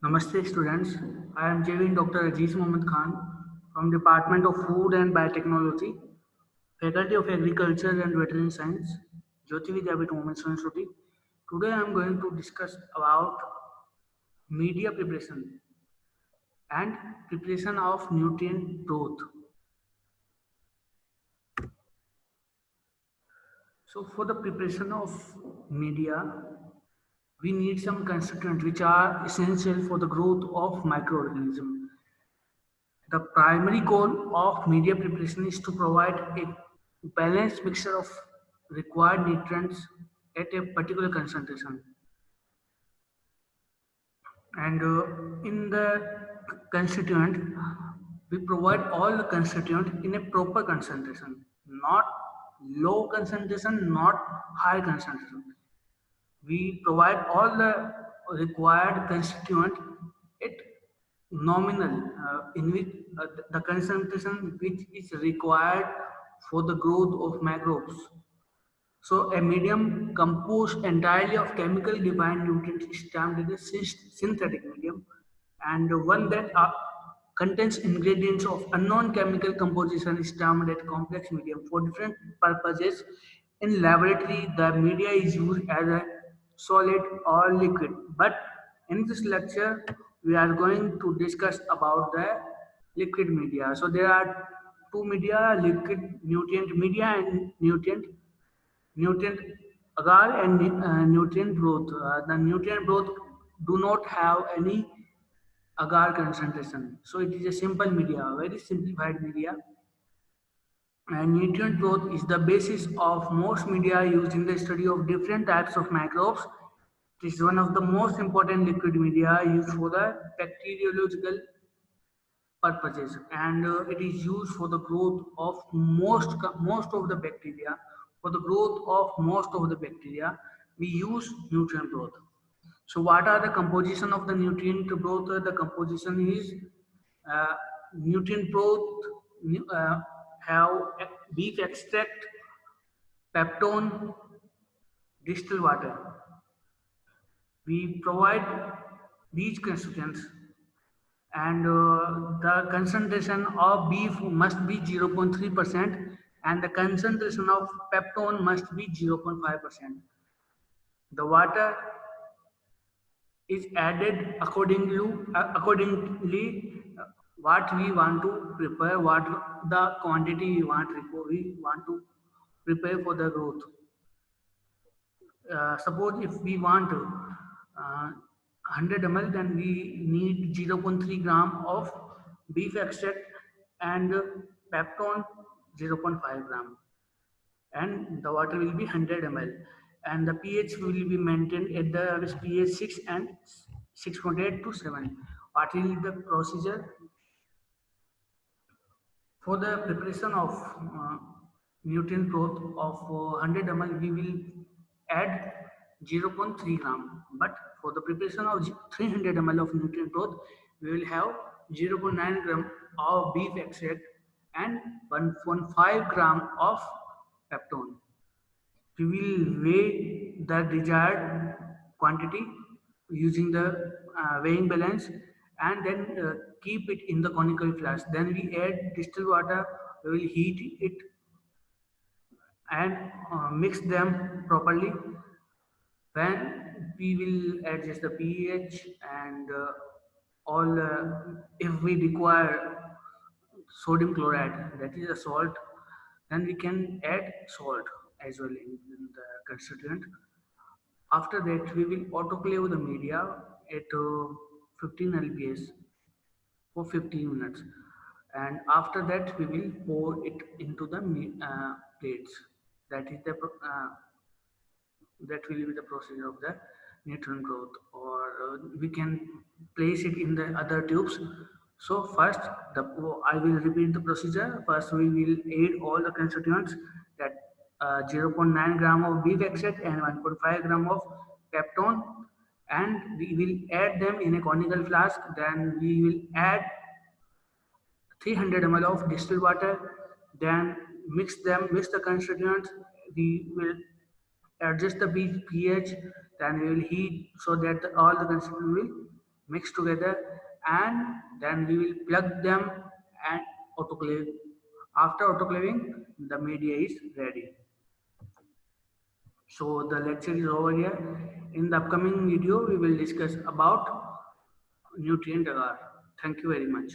Namaste students, I am JV Dr. Aziz Mohammed Khan from Department of Food and Biotechnology, Faculty of Agriculture and Veterinary Science, Jyoti Vidyapith Women's University. Today I am going to discuss about media preparation and preparation of nutrient growth. So for the preparation of media, we need some constituents which are essential for the growth of microorganisms. The primary goal of media preparation is to provide a balanced mixture of required nutrients at a particular concentration. And in the constituent, we provide all the constituent in a proper concentration, not low concentration, not high concentration. We provide all the required constituent at nominal in which the concentration which is required for the growth of microbes. So a medium composed entirely of chemical defined nutrients is termed as a synthetic medium, and one that contains ingredients of unknown chemical composition is termed as complex medium. For different purposes in laboratory, the media is used as a solid or liquid. But in this lecture, we are going to discuss about the liquid media. So there are two media: liquid nutrient media and nutrient agar and nutrient growth. The nutrient growth do not have any agar concentration. So it is a simple media, very simplified media. And nutrient growth is the basis of most media used in the study of different types of microbes. It is one of the most important liquid media used for the bacteriological purposes, and it is used for the growth of most of the bacteria. For the growth of most of the bacteria, we use nutrient growth. So what are the composition of the nutrient growth? The composition is uh, nutrient growth have beef extract, peptone, distilled water. We provide these constituents, and the concentration of beef must be 0.3%, and the concentration of peptone must be 0.5%. The water is added accordingly what we want to prepare, what the quantity we want to prepare for the growth. Suppose if we want 100 ml, then we need 0.3 gram of beef extract and peptone 0.5 gram, and the water will be 100 ml, and the pH will be maintained at the pH 6 and 6.8 to 7. What is the procedure for the preparation of nutrient growth of 100 ml? We will add 0.3 gram, but for the preparation of 300 ml of nutrient growth, we will have 0.9 gram of beef extract and 1.5 gram of peptone. We will weigh the desired quantity using the weighing balance, and then keep it in the conical flask. Then we add distilled water, we will heat it and mix them properly. When we will adjust the pH and all, if we require sodium chloride, that is a salt, then we can add salt as well in the constituent. After that, we will autoclave the media at 15 lbs for 15 minutes, and after that we will pour it into the plates. That is the that will be the procedure of the nutrient growth, or we can place it in the other tubes. So first, I will repeat the procedure. First we will add all the constituents, that 0.9 gram of beef extract and 1.5 gram of peptone, and we will add them in a conical flask. Then we will add 300 ml of distilled water, then mix the constituents. We will adjust the pH, then we will heat so that all the constituents will mix together, and then we will plug them and autoclave. After autoclaving, the media is ready. So the lecture is over here. In the upcoming video, we will discuss about nutrient agar. Thank you very much.